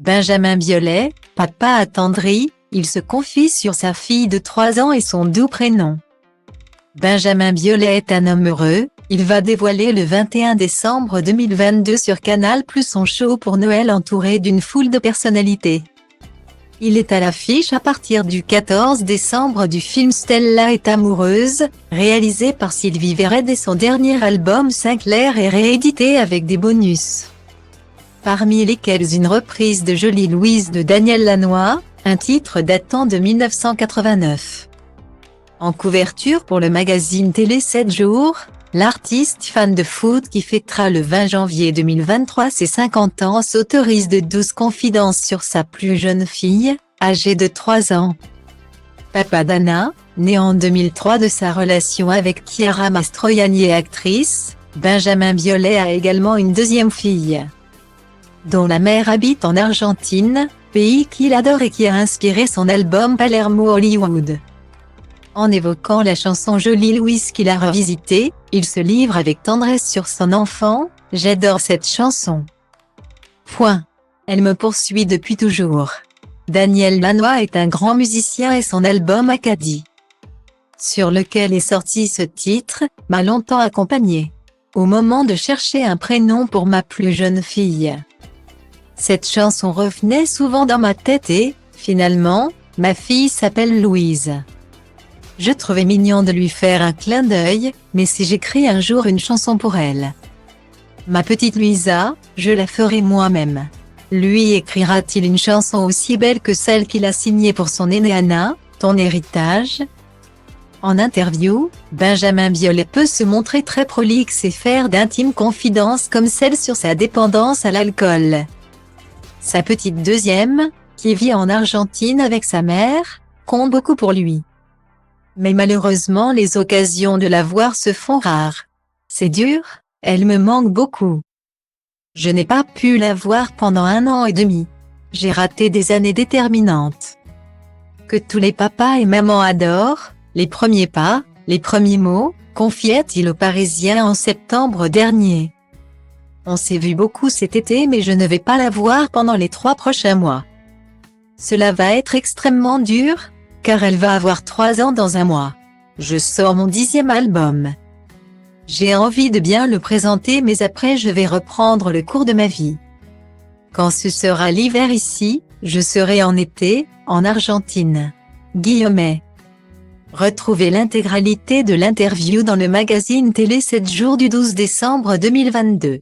Benjamin Biolay, papa attendri, il se confie sur sa fille de 3 ans et son doux prénom. Benjamin Biolay est un homme heureux, il va dévoiler le 21 décembre 2022 sur Canal+ son show pour Noël entouré d'une foule de personnalités. Il est à l'affiche à partir du 14 décembre du film Stella est amoureuse, réalisé par Sylvie Verret dès son dernier album Sinclair et réédité avec des bonus. Parmi lesquels une reprise de Jolie Louise de Daniel Lanois, un titre datant de 1989. En couverture pour le magazine télé 7 jours, l'artiste fan de foot qui fêtera le 20 janvier 2023 ses 50 ans s'autorise de douces confidences sur sa plus jeune fille, âgée de 3 ans. Papa d'Anna, né en 2003 de sa relation avec Chiara Mastroianni actrice, Benjamin Biolay a également une deuxième fille, dont la mère habite en Argentine, pays qu'il adore et qui a inspiré son album Palermo Hollywood. En évoquant la chanson Jolie Louise qu'il a revisitée, il se livre avec tendresse sur son enfant, « J'adore cette chanson. Elle me poursuit depuis toujours. » Daniel Lanois est un grand musicien et son album Acadie, sur lequel est sorti ce titre, m'a longtemps accompagné. Au moment de chercher un prénom pour ma plus jeune fille, cette chanson revenait souvent dans ma tête et, finalement, ma fille s'appelle Louise. Je trouvais mignon de lui faire un clin d'œil, mais si j'écris un jour une chanson pour elle, ma petite Louisa, je la ferai moi-même. Lui écrira-t-il une chanson aussi belle que celle qu'il a signée pour son aînée Anna, Ton héritage? En interview, Benjamin Biolay peut se montrer très prolixe et faire d'intimes confidences comme celle sur sa dépendance à l'alcool. Sa petite deuxième, qui vit en Argentine avec sa mère, compte beaucoup pour lui. Mais malheureusement les occasions de la voir se font rares. C'est dur, elle me manque beaucoup. Je n'ai pas pu la voir pendant 1 an et demi. J'ai raté des années déterminantes que tous les papas et mamans adorent, les premiers pas, les premiers mots, confiait-il aux Parisiens en septembre dernier. On s'est vu beaucoup cet été mais je ne vais pas la voir pendant les 3 prochains mois. Cela va être extrêmement dur, car elle va avoir 3 ans dans 1 mois. Je sors mon 10e album. J'ai envie de bien le présenter mais après je vais reprendre le cours de ma vie. Quand ce sera l'hiver ici, je serai en été, en Argentine. Guillemets. Retrouvez l'intégralité de l'interview dans le magazine télé 7 jours du 12 décembre 2022.